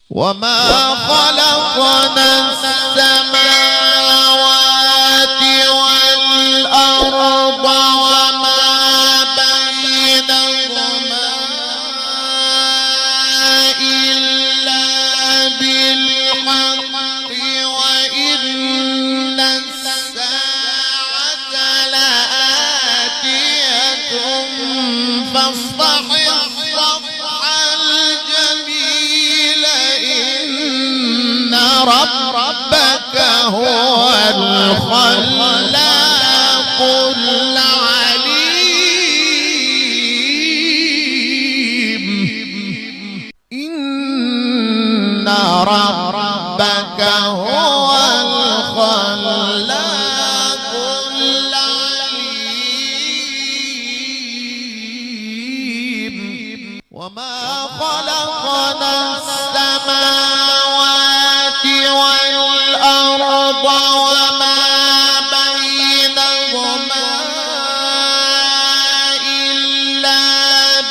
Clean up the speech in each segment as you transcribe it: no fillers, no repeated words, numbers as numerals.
وما خلقنا السماوات والأرض وما بينهما إلا بالحق وإن الساعة لآتية فاصفح الصفح الجميل إن ربك هو الخلاق العليم. إن ربك هو الخلاق العليم. وما خلقنا السماوات والأرض وما بينهما إلا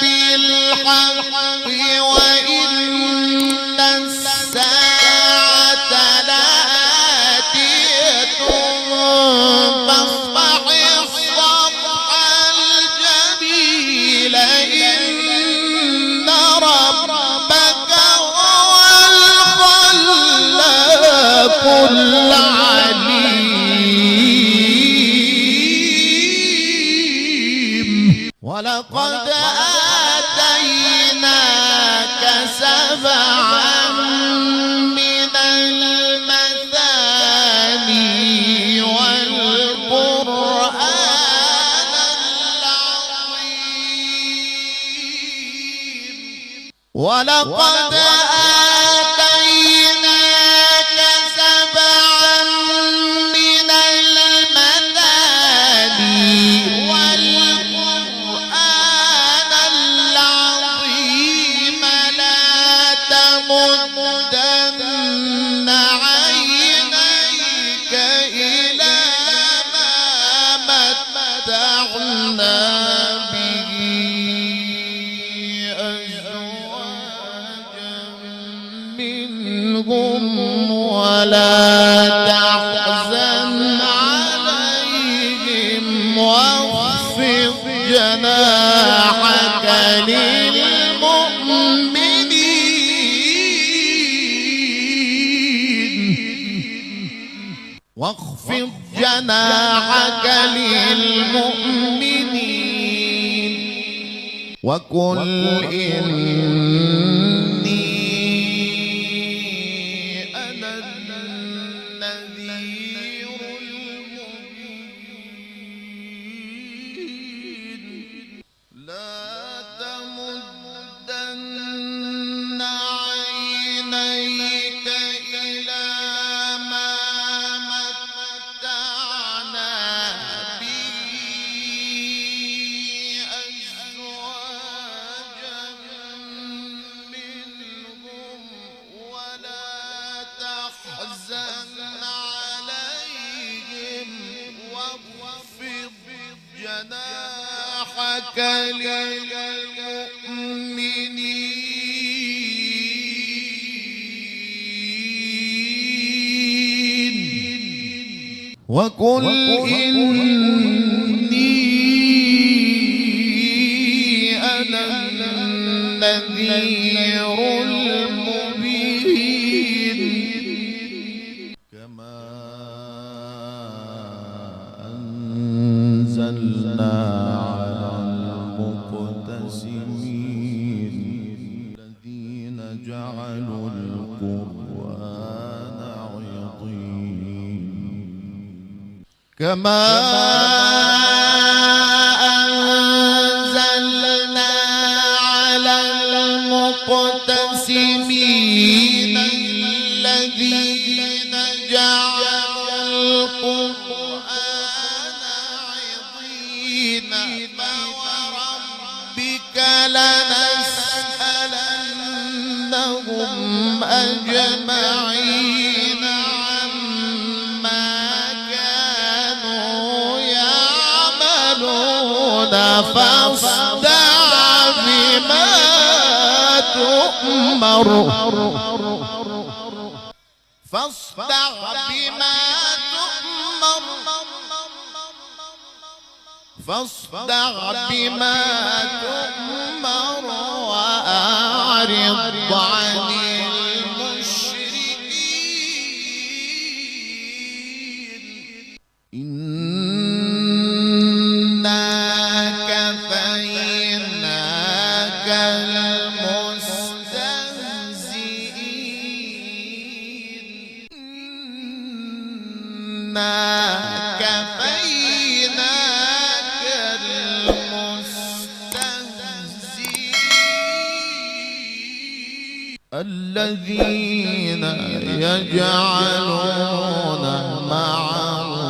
بالحق وإن الساعة لآتية فاصفح الصفح الجميل إن ربك هو الخلاق العليم. ولقد آتيناك سبعا من المثاني والقرآن العظيم. ولقد آتيناك سبعا من المثاني والقرآن العظيم. لا تمدن عينيك إلى ما متعنا به أزواجا منهم ولا تحزن عليهم واخفض جناحك للمؤمنين. واخفض جناحك للمؤمنين وقل إني أنا النذير المبين. لا تمدن عينيك إلى ما متعنا به أزواجا منهم ولا تحزن عليهم واخفض جناحك للمؤمنين وقل إني أنا النذير المبين. كما أنزلنا على المقتسمين الذين جعلوا القرآن عضين. كما أنزلنا على المقتسمين الذين جعلوا القرآن عضين. فوربك لنسألنهم أجمعين عما كانوا يعملون. فاصدع بما تؤمر فاصدع بما تؤمر فاصدع بما تؤمر وأعرض عن المشركين إنا كفيناك المستهزئين إنا كفيناك المستهزئين الذين يجعلون مع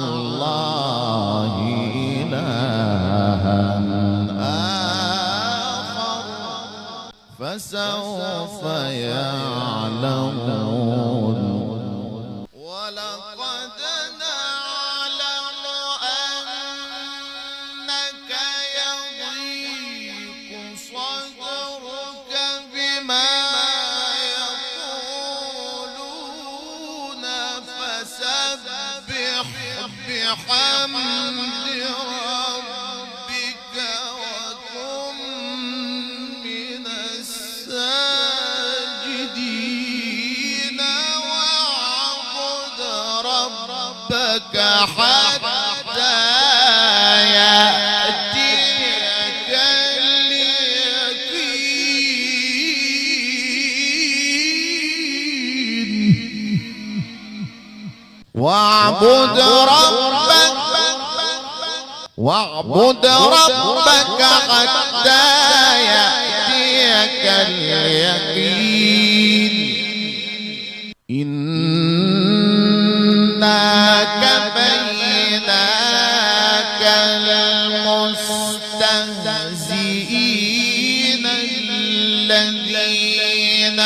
الله إلها آخر فسوف يعلمون ولقد نعلم أنك يضيق صدرك بما يقولون فسبح بحمد ربك وكن من الساجدين واعبد ربك حتى يأتيك اليقين واعبد ربك حتى يأتيك اليقين إنا كفيناك المستهزئين الذين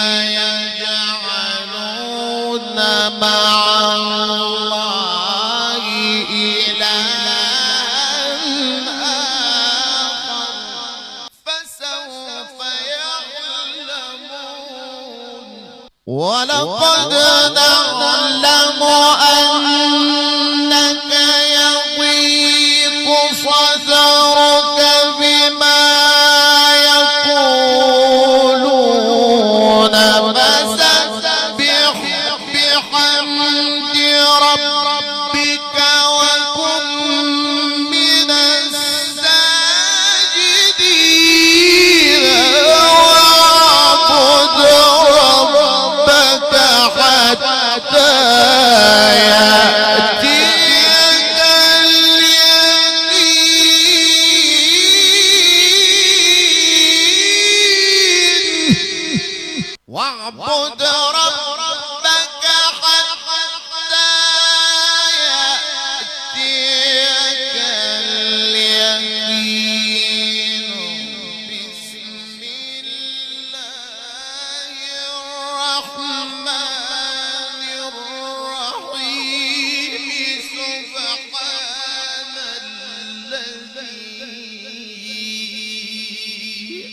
يجعلون مع الله إلها آخر فسوف يعلمون ولقد نعلم أنك يضيق صدرك بما يقولون فسبح بحمد ربك وكن من الساجدين واعبد ربك حتى يأتيك اليقين واعبد ربك حتى يأتيك اليقين بسم الله الرحمن الرحيم سبحان الذي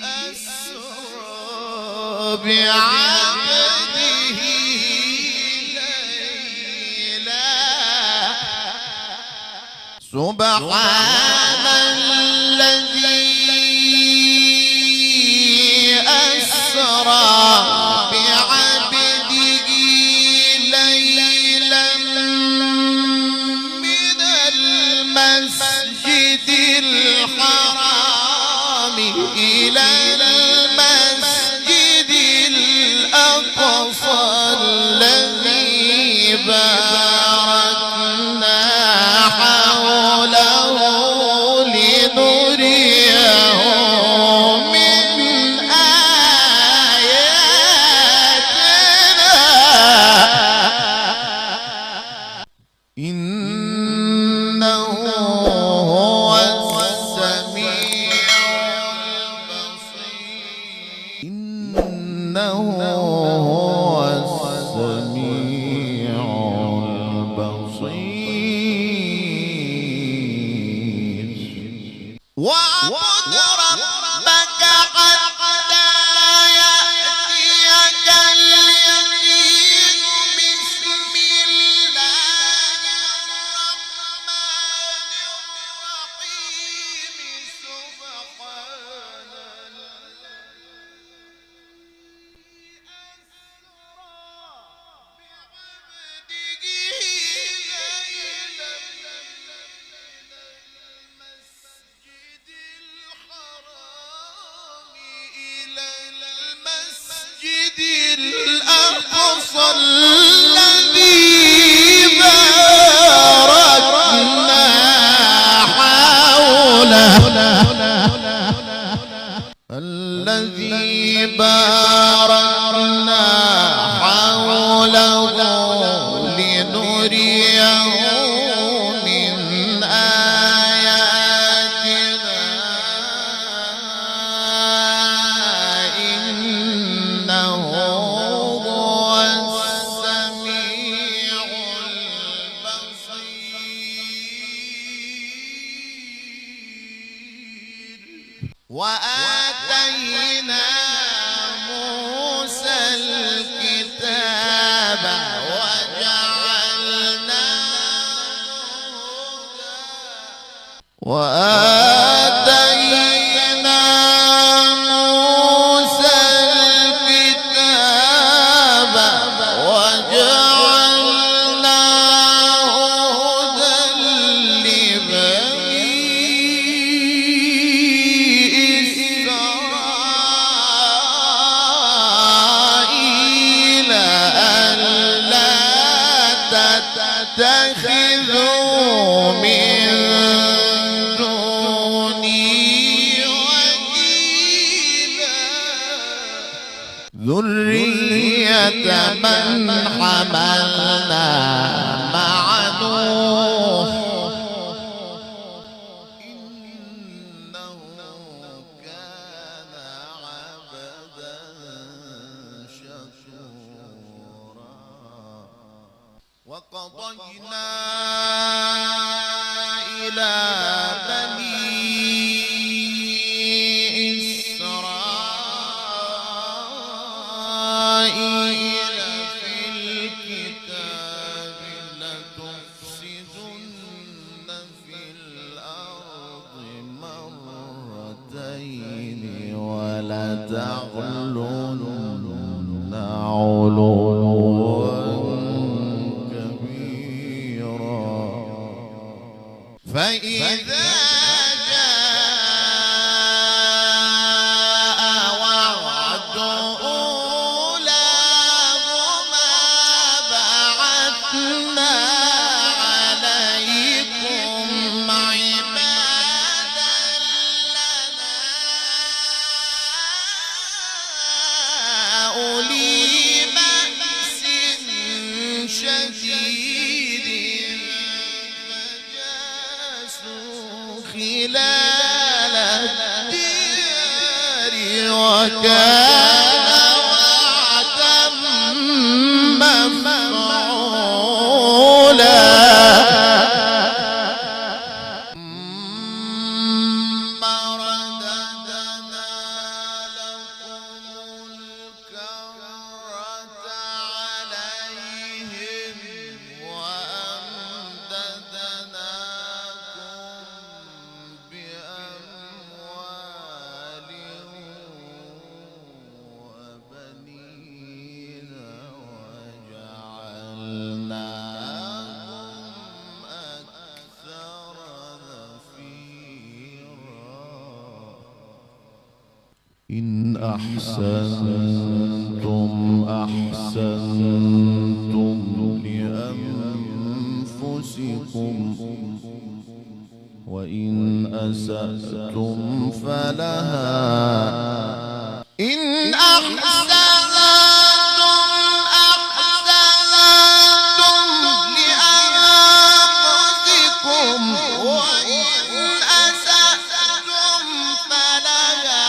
أسرى بعبده ليلا سبحان الذي أسرى بعبده ليلا من المسجد الحرام إلى المسجد الأقصى الذي باركنا حوله وآتينا موسى الكتاب وآتينا موسى الكتاب وجعلناه هدى لبني إسرائيل ألا تتخذوا من ذرية من حملنا مع نوح إنه كان عبدا شكورا وقضينا إلى بني إسرائيل في الكتاب لتفسدن في الأرض مرتين ولتعلن علوا كبيرا فإذا أولي بأس شديد فجاسوا خلال الديار وكان وعدا مفعولا إن أحسنتم أحسنتم لأنفسكم وإن أسأتم فلها إن أحسنتم لأنفسكم وإن أسأتم فلها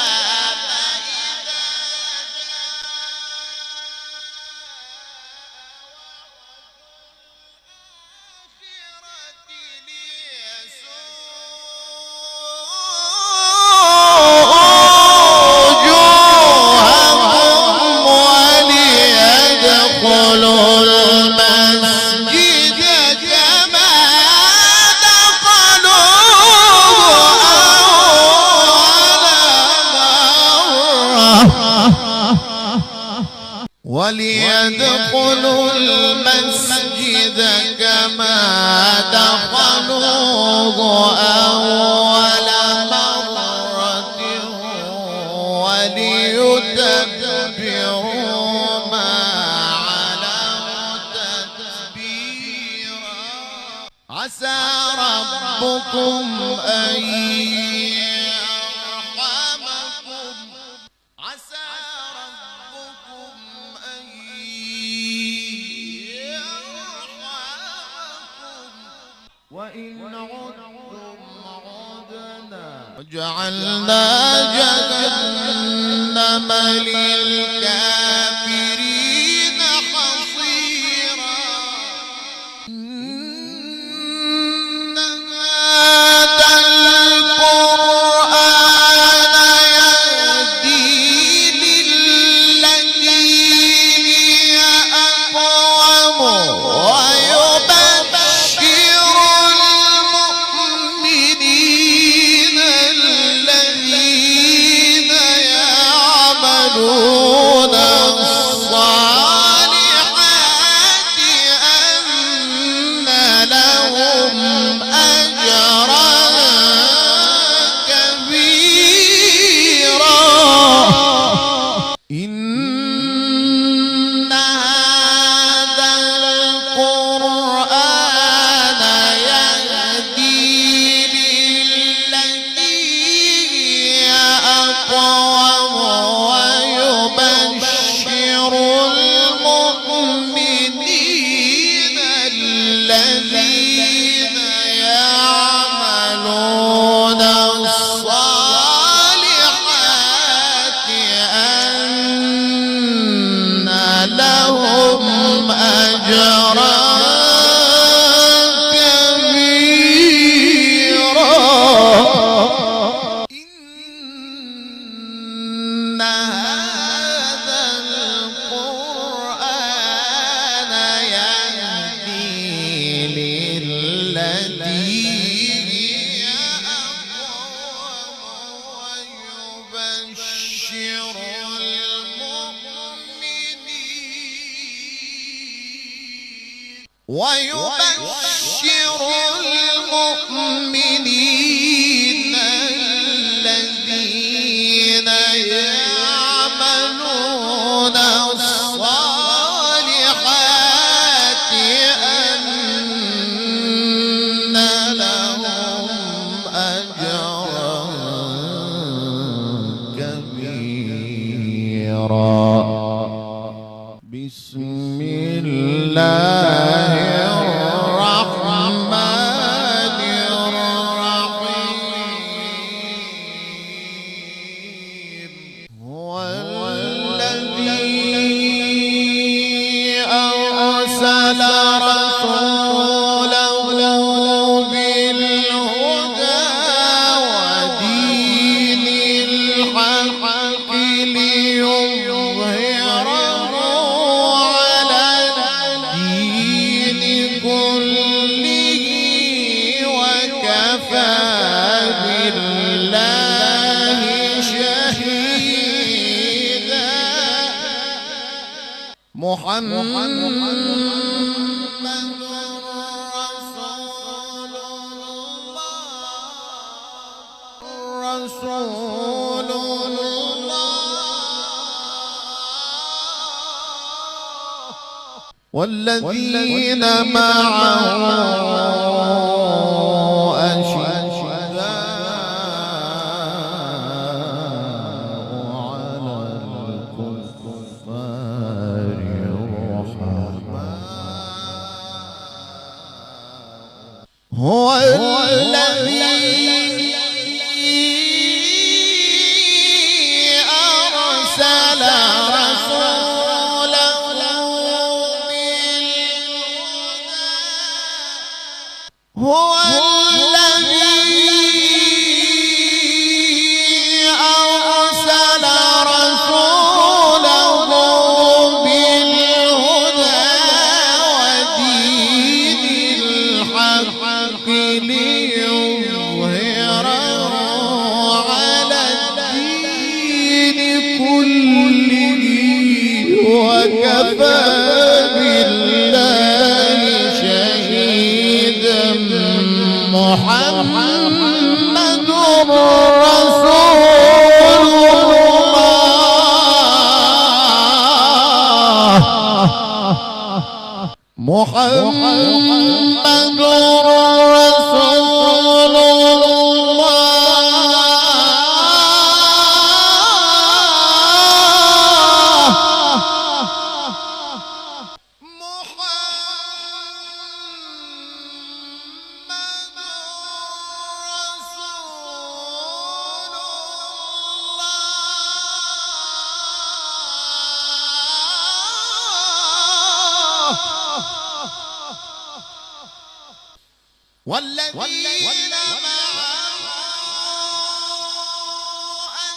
وليدخلوا المسجد كما دخلوه أول مرة وليتبروا ما علوا تتبيرا عسى ربكم أن وإن عدتم عدنا وجعلنا جهنم للكافرين حصيرا إن هذا القرآن ويبشر المؤمنين الذين يعملون الصالحات أن لهم أجرا كبيرا. بسم الله الرحمن الرحيم. هو الذي أرسل رسوله بالهدى ودين الحق ليظهره على الدين كله وكفى بالله شهيدا. محمد رسول الله والذين معه أشداء على الكفار رحماء. هو الذي أرسل رسوله بالهدى. هو الذي أرسل رسوله بالهدى ودين الحق ليظهره على الدين كله وكفى بالله شهيدا. محمد رسول الله. محمد رسول والذين معه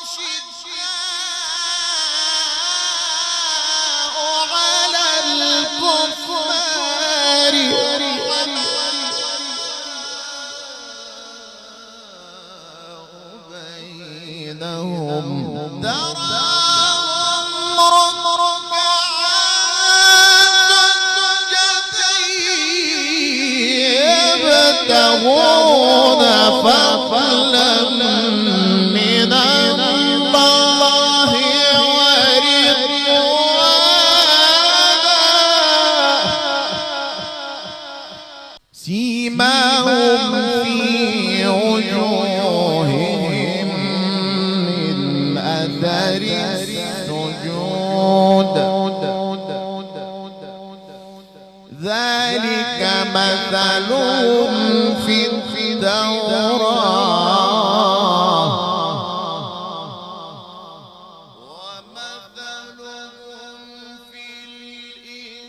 أشداء على الكفار بينهم تراهم يبتغون فضلا من الله ورضوانا. سيماهم في وجوههم من أثر السجود ذلك مثلهم في التوراة ومثلهم في الإنجيل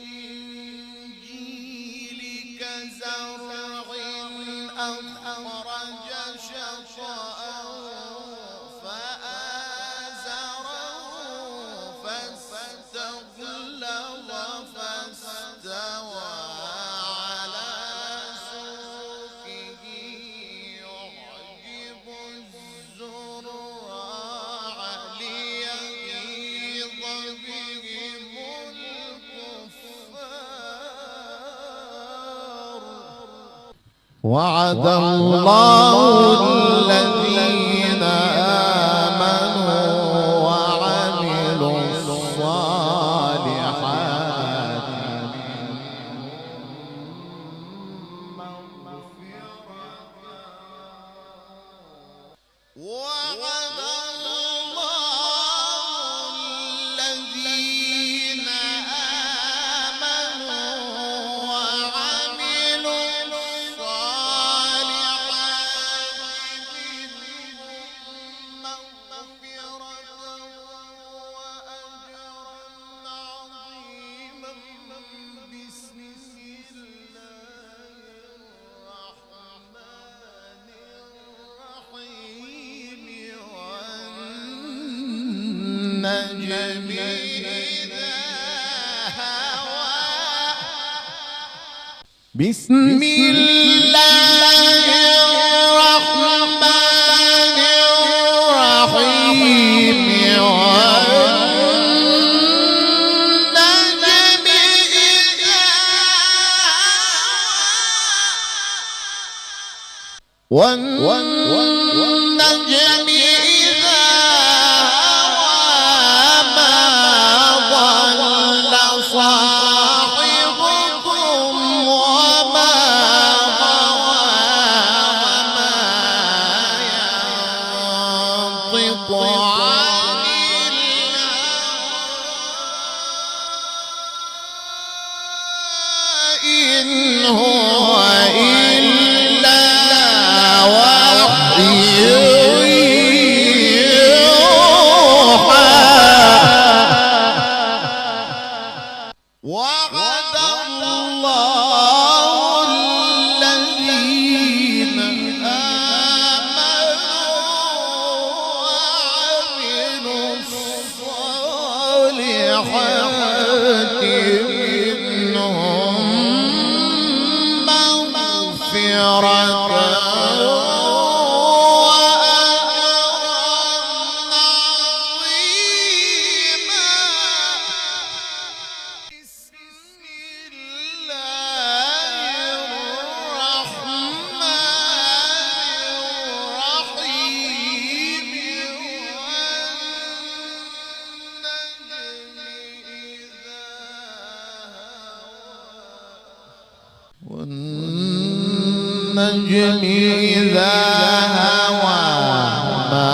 كزرع أخرج شطأه فآزره فاستغلظ فاستوى على سوقه يعجب الزراع ليغيظ بهم الكفار وعد الله الذين آمنوا وعملوا الصالحات وعد الله الذين آمنوا وعملوا الصالحات مغفرة وأجرا عظيما بسم الله الرحمن الرحيم والنجم إذا هوى بسم الله الرحمن الرحيم والنجم إذا والنجم إذا هوى ما ضل صاحبكم وما غوى وما ينطق عن الهوى إن هو إلا وحي يوحى وعد الله الذين آمنوا وعملوا الصالحات منهم مغفرة والنجم إذا هوى ما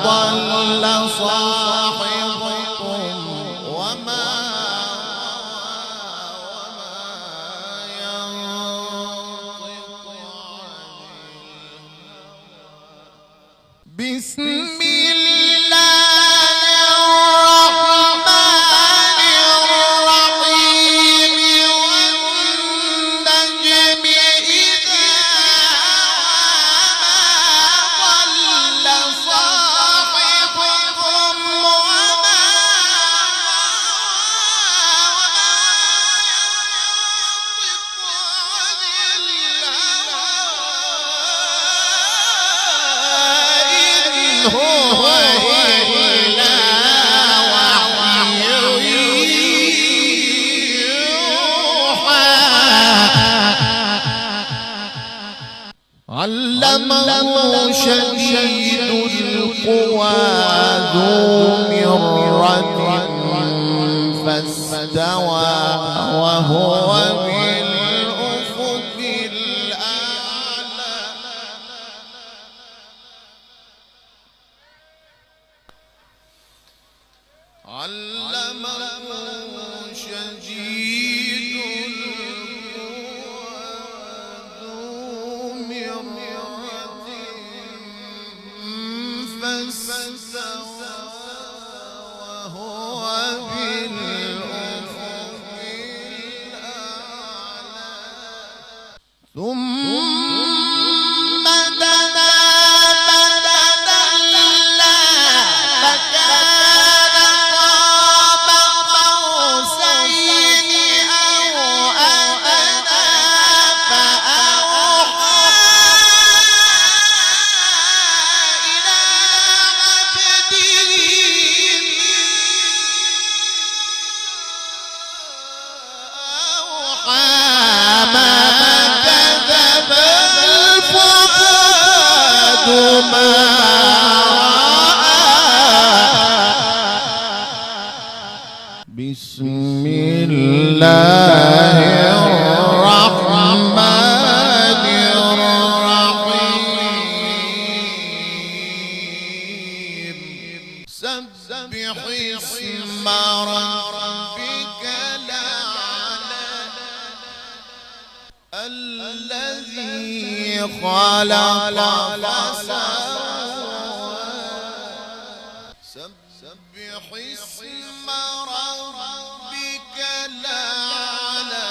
ضل صاحبكم وما ينطق عن الهوى بسم هو إلا وحي يوحى علمه شديد القوى ذو مرة فاستوى وهو بالأفق الأعلى علمه شديد القوى ذو مرة فاستوى وهو بالأفق الأعلى بسم الله الرحمن الرحيم سبح اسم ربك الأعلى الذي خلق فسوى سبح اسم ربك الأعلى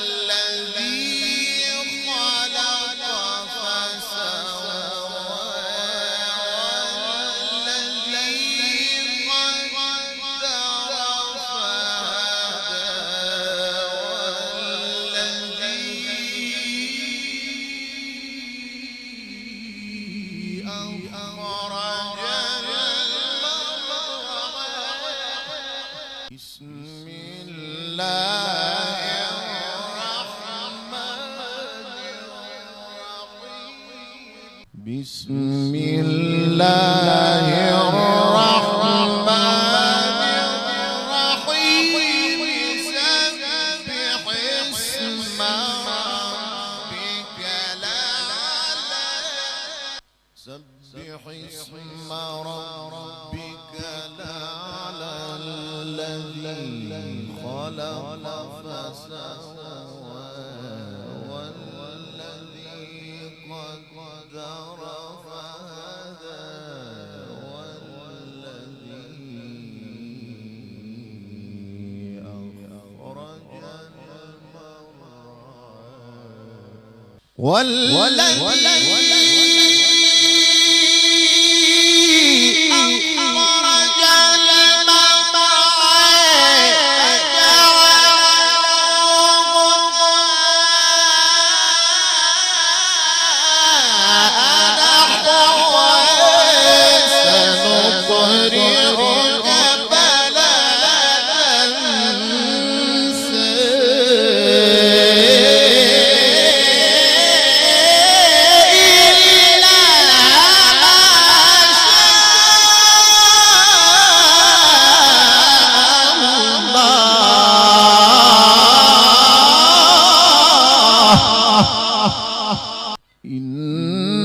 الذي خلق فسوى والذي قدر فهدى والذي أخرج بسم الله الرحمن الرحيم بسم الله الرحمن الرحيم سبح اسم ربك الأعلى سبح اسم ربك الأعلى الذي خلق فسوى والذي قدر فهدى والذي أخرج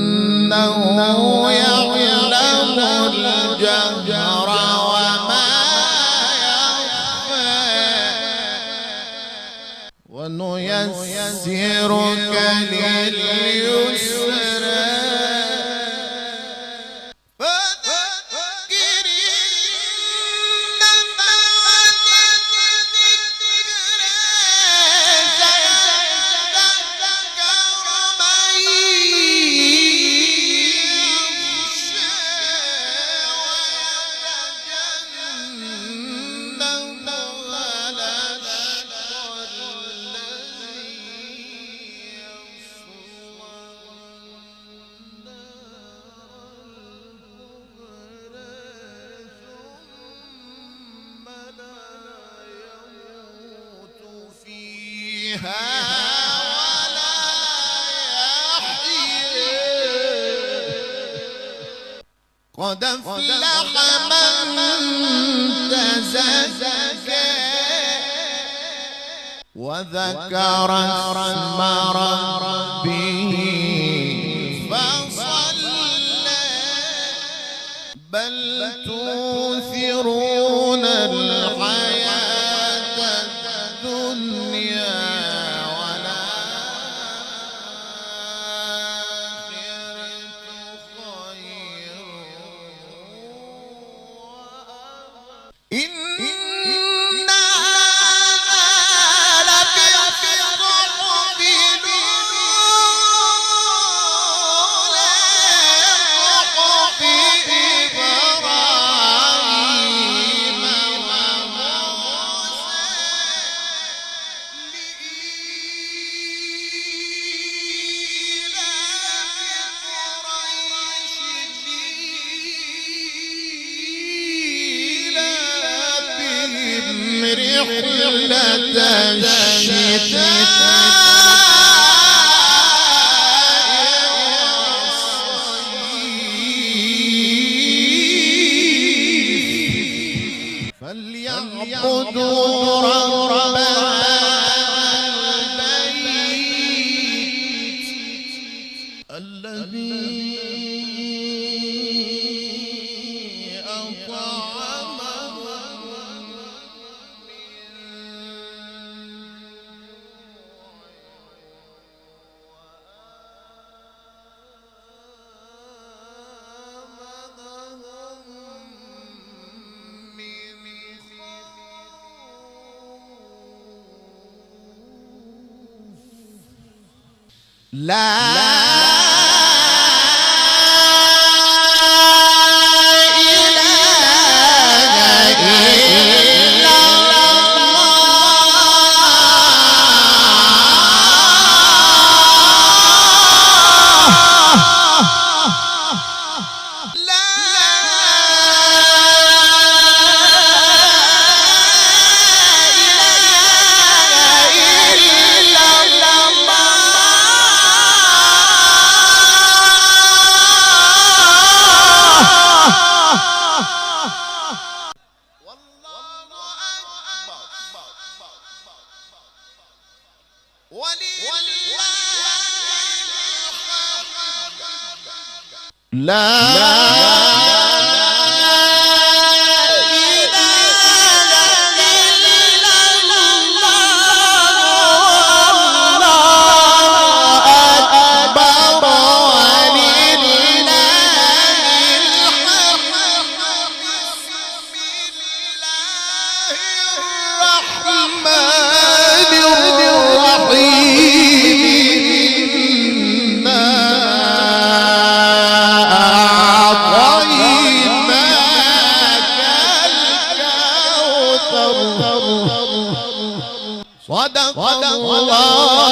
إنه يعلم الجهر وما يخفى ونيسرك لليسرى فذكر ولا يحيى قد أفلح من تزكى وذكر اسم ربه فصلى بل تؤثرون الحياة الدنيا إن هذا لفي الصحف الأولى صحف إبراهيم وموسى رحلة الشتاء صدق الله